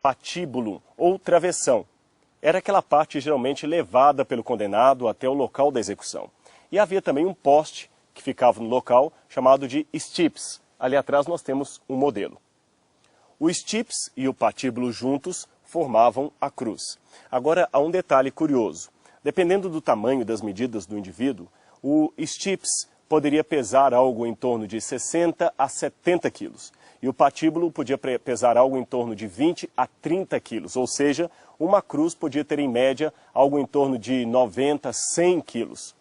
patíbulo ou travessão. Era aquela parte geralmente levada pelo condenado até o local da execução. E havia também um poste que ficava no local chamado de stipes. Ali atrás nós temos um modelo. O stipes e o patíbulo juntos formavam a cruz. Agora há um detalhe curioso. Dependendo do tamanho das medidas do indivíduo, o stipes poderia pesar algo em torno de 60 a 70 quilos. E o patíbulo podia pesar algo em torno de 20 a 30 quilos. Ou seja, uma cruz podia ter em média algo em torno de 90, 100 quilos.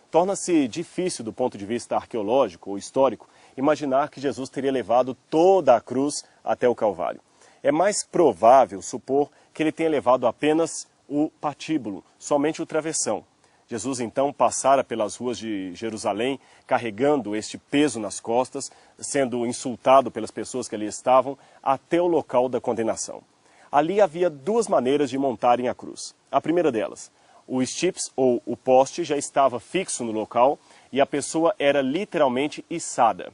Torna-se difícil do ponto de vista arqueológico ou histórico imaginar que Jesus teria levado toda a cruz até o Calvário. É mais provável supor que ele tenha levado apenas o patíbulo, somente o travessão. Jesus então passara pelas ruas de Jerusalém carregando este peso nas costas, sendo insultado pelas pessoas que ali estavam, até o local da condenação. Ali havia duas maneiras de montarem a cruz. A primeira delas, o stipes ou o poste já estava fixo no local e a pessoa era literalmente içada.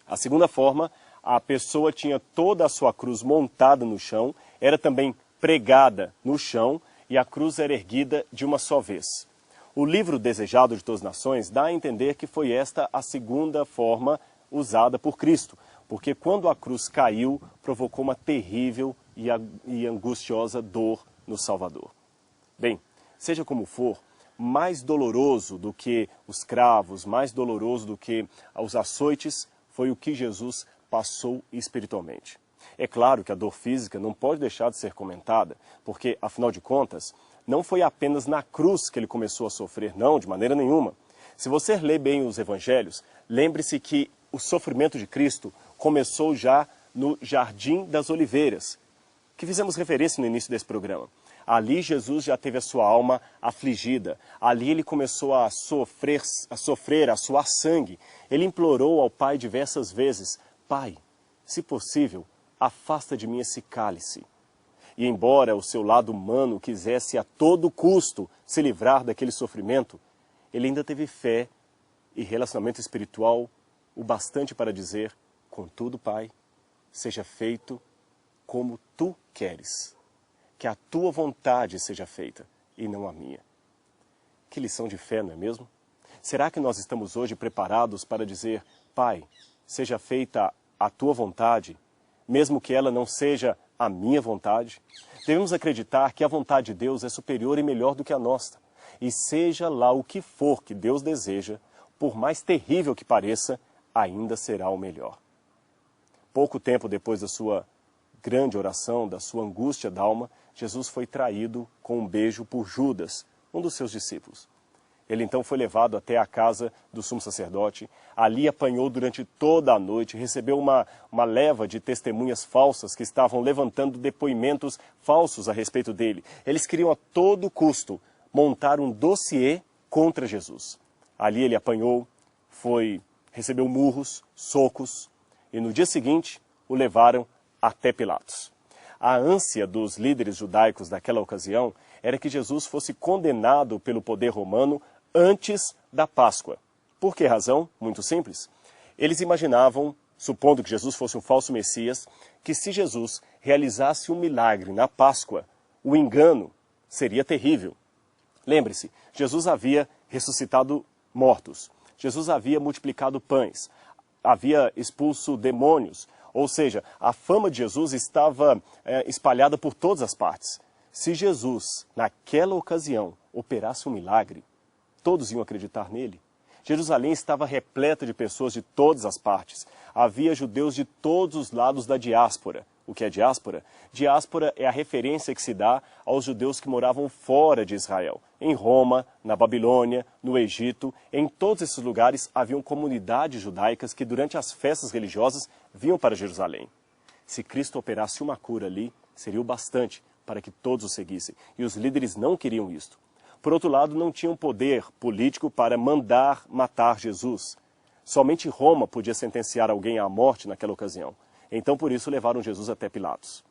A segunda forma, a pessoa tinha toda a sua cruz montada no chão, era também pregada no chão e a cruz era erguida de uma só vez. O livro Desejado de Todas as Nações dá a entender que foi esta a segunda forma usada por Cristo, porque quando a cruz caiu, provocou uma terrível e angustiosa dor no Salvador. Bem, seja como for, mais doloroso do que os cravos, mais doloroso do que os açoites, foi o que Jesus passou espiritualmente. É claro que a dor física não pode deixar de ser comentada, porque, afinal de contas, não foi apenas na cruz que ele começou a sofrer, não, de maneira nenhuma. Se você ler bem os evangelhos, lembre-se que o sofrimento de Cristo começou já no Jardim das Oliveiras, que fizemos referência no início desse programa. Ali Jesus já teve a sua alma afligida. Ali ele começou a sofrer, a suar sangue. Ele implorou ao Pai diversas vezes: Pai, se possível, afasta de mim esse cálice. E embora o seu lado humano quisesse a todo custo se livrar daquele sofrimento, ele ainda teve fé e relacionamento espiritual o bastante para dizer: contudo, Pai, seja feito como tu queres. Que a tua vontade seja feita e não a minha. Que lição de fé, não é mesmo? Será que nós estamos hoje preparados para dizer: Pai, seja feita a tua vontade, mesmo que ela não seja a minha vontade? Devemos acreditar que a vontade de Deus é superior e melhor do que a nossa. E seja lá o que for que Deus deseja, por mais terrível que pareça, ainda será o melhor. Pouco tempo depois da sua grande oração, da sua angústia da alma, Jesus foi traído com um beijo por Judas, um dos seus discípulos. Ele então foi levado até a casa do sumo sacerdote, ali apanhou durante toda a noite, recebeu uma leva de testemunhas falsas que estavam levantando depoimentos falsos a respeito dele. Eles queriam a todo custo montar um dossiê contra Jesus. Ali ele apanhou, recebeu murros, socos, e no dia seguinte o levaram até Pilatos. A ânsia dos líderes judaicos daquela ocasião era que Jesus fosse condenado pelo poder romano antes da Páscoa. Por que razão? Muito simples. Eles imaginavam, supondo que Jesus fosse um falso Messias, que se Jesus realizasse um milagre na Páscoa, o engano seria terrível. Lembre-se, Jesus havia ressuscitado mortos, Jesus havia multiplicado pães, havia expulso demônios, ou seja, a fama de Jesus estava espalhada por todas as partes. Se Jesus, naquela ocasião, operasse um milagre, todos iam acreditar nele. Jerusalém estava repleta de pessoas de todas as partes. Havia judeus de todos os lados da diáspora. O que é diáspora? Diáspora é a referência que se dá aos judeus que moravam fora de Israel. Em Roma, na Babilônia, no Egito, em todos esses lugares haviam comunidades judaicas que durante as festas religiosas vinham para Jerusalém. Se Cristo operasse uma cura ali, seria o bastante para que todos o seguissem. E os líderes não queriam isto. Por outro lado, não tinham poder político para mandar matar Jesus. Somente Roma podia sentenciar alguém à morte naquela ocasião. Então, por isso, levaram Jesus até Pilatos.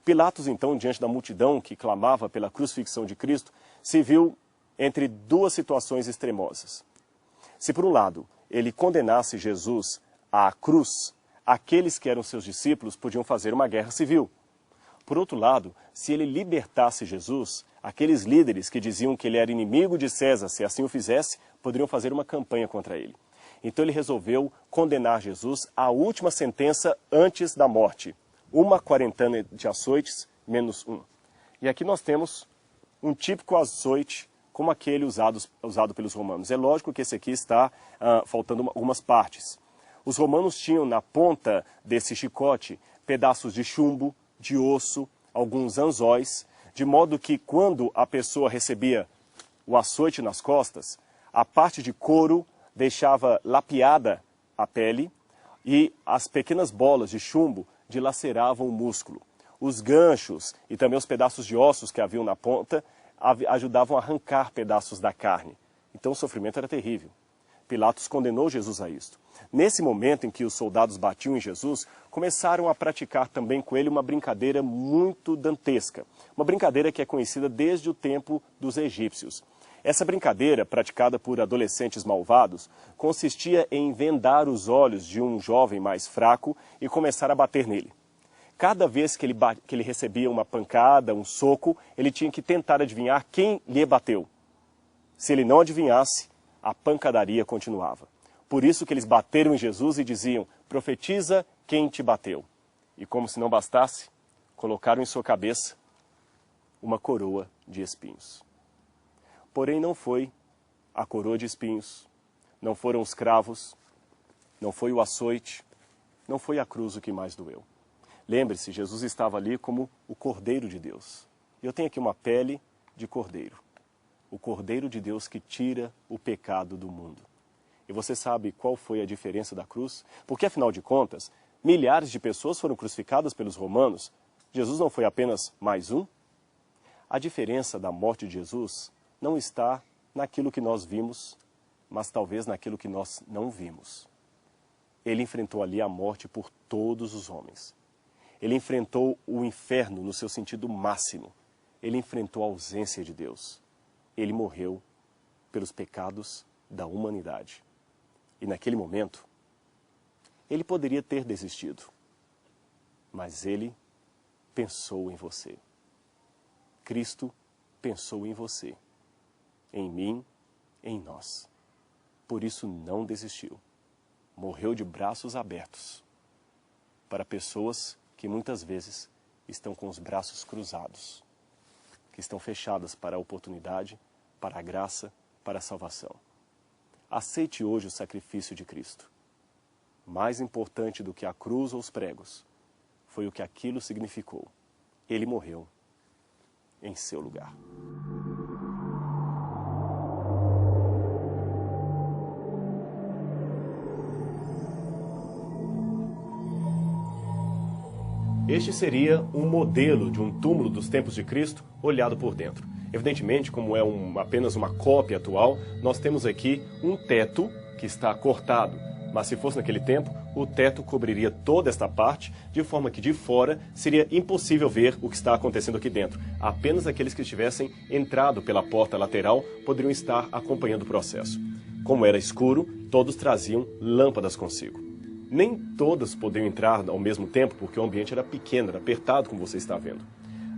Pilatos, então, diante da multidão que clamava pela crucifixão de Cristo, se viu entre duas situações extremosas. Se, por um lado, ele condenasse Jesus à cruz, aqueles que eram seus discípulos podiam fazer uma guerra civil. Por outro lado, se ele libertasse Jesus, aqueles líderes que diziam que ele era inimigo de César, se assim o fizesse, poderiam fazer uma campanha contra ele. Então ele resolveu condenar Jesus à última sentença antes da morte. 1/40 de açoites, menos 1. E aqui nós temos um típico açoite como aquele usado pelos romanos. É lógico que esse aqui está faltando algumas partes. Os romanos tinham na ponta desse chicote pedaços de chumbo, de osso, alguns anzóis, de modo que quando a pessoa recebia o açoite nas costas, a parte de couro deixava lapiada a pele e as pequenas bolas de chumbo dilaceravam o músculo. Os ganchos e também os pedaços de ossos que haviam na ponta ajudavam a arrancar pedaços da carne. Então o sofrimento era terrível. Pilatos condenou Jesus a isto. Nesse momento em que os soldados batiam em Jesus, começaram a praticar também com ele uma brincadeira muito dantesca. Uma brincadeira que é conhecida desde o tempo dos egípcios. Essa brincadeira, praticada por adolescentes malvados, consistia em vendar os olhos de um jovem mais fraco e começar a bater nele. Cada vez que ele recebia uma pancada, um soco, ele tinha que tentar adivinhar quem lhe bateu. Se ele não adivinhasse, a pancadaria continuava. Por isso que eles bateram em Jesus e diziam: profetiza quem te bateu. E como se não bastasse, colocaram em sua cabeça uma coroa de espinhos. Porém, não foi a coroa de espinhos, não foram os cravos, não foi o açoite, não foi a cruz o que mais doeu. Lembre-se, Jesus estava ali como o Cordeiro de Deus. Eu tenho aqui uma pele de cordeiro. O Cordeiro de Deus que tira o pecado do mundo. E você sabe qual foi a diferença da cruz? Porque, afinal de contas, milhares de pessoas foram crucificadas pelos romanos. Jesus não foi apenas mais um? A diferença da morte de Jesus não está naquilo que nós vimos, mas talvez naquilo que nós não vimos. Ele enfrentou ali a morte por todos os homens. Ele enfrentou o inferno no seu sentido máximo. Ele enfrentou a ausência de Deus. Ele morreu pelos pecados da humanidade. E naquele momento, ele poderia ter desistido. Mas ele pensou em você. Cristo pensou em você. Em mim, em nós. Por isso não desistiu. Morreu de braços abertos para pessoas que muitas vezes estão com os braços cruzados, que estão fechadas para a oportunidade, para a graça, para a salvação. Aceite hoje o sacrifício de Cristo. Mais importante do que a cruz ou os pregos foi o que aquilo significou. Ele morreu em seu lugar. Este seria um modelo de um túmulo dos tempos de Cristo olhado por dentro. Evidentemente, como é apenas uma cópia atual, nós temos aqui um teto que está cortado. Mas se fosse naquele tempo, o teto cobriria toda esta parte, de forma que de fora seria impossível ver o que está acontecendo aqui dentro. Apenas aqueles que tivessem entrado pela porta lateral poderiam estar acompanhando o processo. Como era escuro, todos traziam lâmpadas consigo. Nem todas podiam entrar ao mesmo tempo, porque o ambiente era pequeno, era apertado, como você está vendo.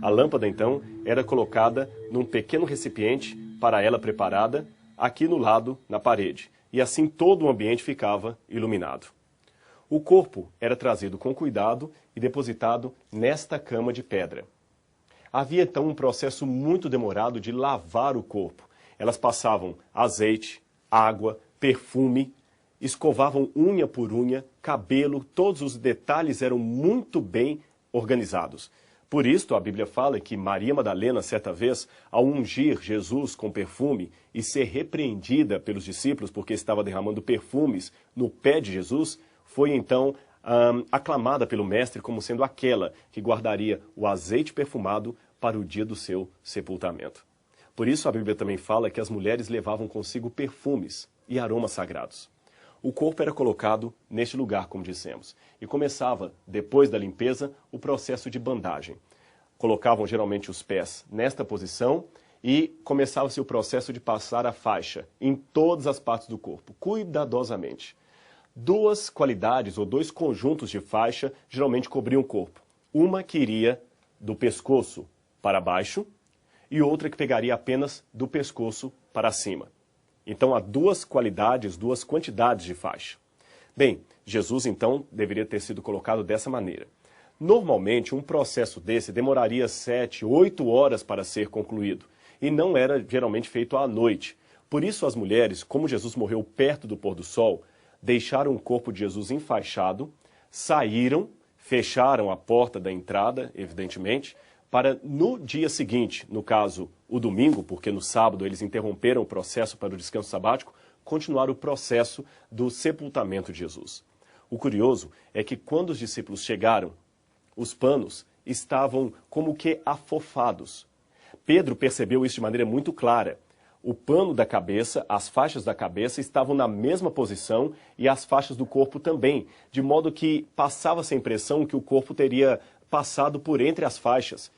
A lâmpada, então, era colocada num pequeno recipiente para ela preparada, aqui no lado, na parede. E assim todo o ambiente ficava iluminado. O corpo era trazido com cuidado e depositado nesta cama de pedra. Havia, então, um processo muito demorado de lavar o corpo. Elas passavam azeite, água, perfume, escovavam unha por unha, cabelo, todos os detalhes eram muito bem organizados. Por isso, a Bíblia fala que Maria Madalena, certa vez, ao ungir Jesus com perfume e ser repreendida pelos discípulos porque estava derramando perfumes no pé de Jesus, foi então aclamada pelo Mestre como sendo aquela que guardaria o azeite perfumado para o dia do seu sepultamento. Por isso, a Bíblia também fala que as mulheres levavam consigo perfumes e aromas sagrados. O corpo era colocado neste lugar, como dissemos, e começava, depois da limpeza, o processo de bandagem. Colocavam geralmente os pés nesta posição e começava-se o processo de passar a faixa em todas as partes do corpo, cuidadosamente. Duas qualidades ou dois conjuntos de faixa geralmente cobriam o corpo. Uma que iria do pescoço para baixo e outra que pegaria apenas do pescoço para cima. Então há duas qualidades, duas quantidades de faixa. Bem, Jesus então deveria ter sido colocado dessa maneira. Normalmente um processo desse demoraria 7, 8 horas para ser concluído e não era geralmente feito à noite. Por isso as mulheres, como Jesus morreu perto do pôr do sol, deixaram o corpo de Jesus enfaixado, saíram, fecharam a porta da entrada, evidentemente, para no dia seguinte, no caso o domingo, porque no sábado eles interromperam o processo para o descanso sabático, continuar o processo do sepultamento de Jesus. O curioso é que quando os discípulos chegaram, os panos estavam como que afofados. Pedro percebeu isso de maneira muito clara. O pano da cabeça, as faixas da cabeça estavam na mesma posição e as faixas do corpo também, de modo que passava-se a impressão que o corpo teria passado por entre as faixas.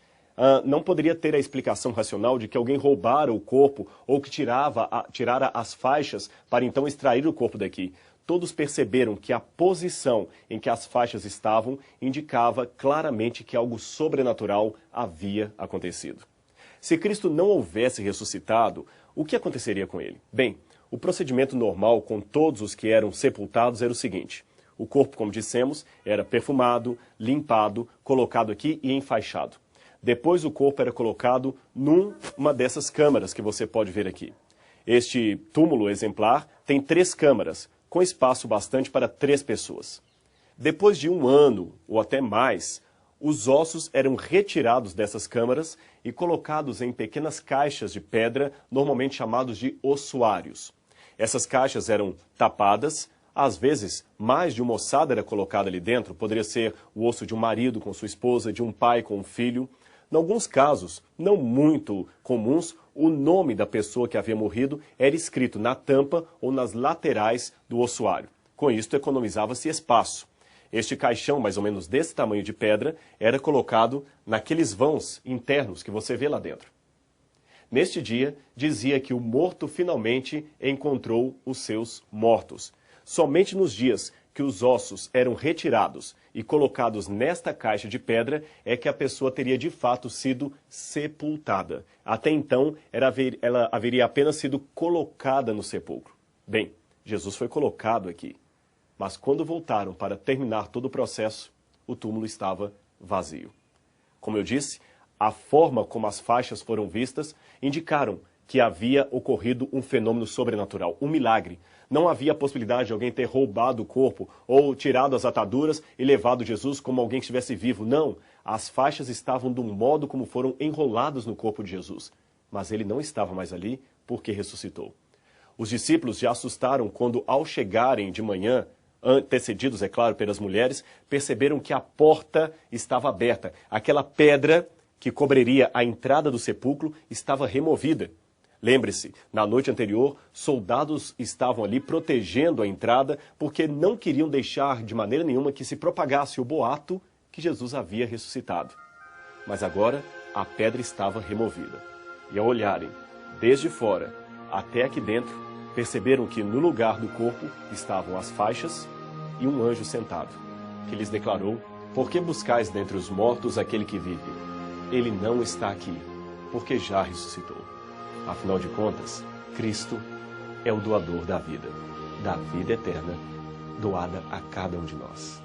Não poderia ter a explicação racional de que alguém roubara o corpo ou que tirara as faixas para então extrair o corpo daqui. Todos perceberam que a posição em que as faixas estavam indicava claramente que algo sobrenatural havia acontecido. Se Cristo não houvesse ressuscitado, o que aconteceria com ele? Bem, o procedimento normal com todos os que eram sepultados era o seguinte: o corpo, como dissemos, era perfumado, limpado, colocado aqui e enfaixado. Depois o corpo era colocado numa dessas câmaras que você pode ver aqui. Este túmulo exemplar tem 3 câmaras, com espaço bastante para 3 pessoas. Depois de 1 ano, ou até mais, os ossos eram retirados dessas câmaras e colocados em pequenas caixas de pedra, normalmente chamados de ossuários. Essas caixas eram tapadas, às vezes mais de uma ossada era colocada ali dentro, poderia ser o osso de um marido com sua esposa, de um pai com um filho. Em alguns casos, não muito comuns, o nome da pessoa que havia morrido era escrito na tampa ou nas laterais do ossuário. Com isto, economizava-se espaço. Este caixão, mais ou menos desse tamanho de pedra, era colocado naqueles vãos internos que você vê lá dentro. Neste dia, dizia que o morto finalmente encontrou os seus mortos. Somente nos dias que os ossos eram retirados e colocados nesta caixa de pedra é que a pessoa teria de fato sido sepultada. Até então, ela haveria apenas sido colocada no sepulcro. Bem, Jesus foi colocado aqui. Mas quando voltaram para terminar todo o processo, o túmulo estava vazio. Como eu disse, a forma como as faixas foram vistas indicaram que havia ocorrido um fenômeno sobrenatural, um milagre. Não havia a possibilidade de alguém ter roubado o corpo ou tirado as ataduras e levado Jesus como alguém que estivesse vivo. Não, as faixas estavam do modo como foram enroladas no corpo de Jesus. Mas ele não estava mais ali porque ressuscitou. Os discípulos já assustaram quando, ao chegarem de manhã, antecedidos, é claro, pelas mulheres, perceberam que a porta estava aberta. Aquela pedra que cobriria a entrada do sepulcro estava removida. Lembre-se, na noite anterior, soldados estavam ali protegendo a entrada porque não queriam deixar de maneira nenhuma que se propagasse o boato que Jesus havia ressuscitado. Mas agora a pedra estava removida. E ao olharem desde fora até aqui dentro, perceberam que no lugar do corpo estavam as faixas e um anjo sentado, que lhes declarou: "Por que buscais dentre os mortos aquele que vive? Ele não está aqui, porque já ressuscitou." Afinal de contas, Cristo é o doador da vida eterna, doada a cada um de nós.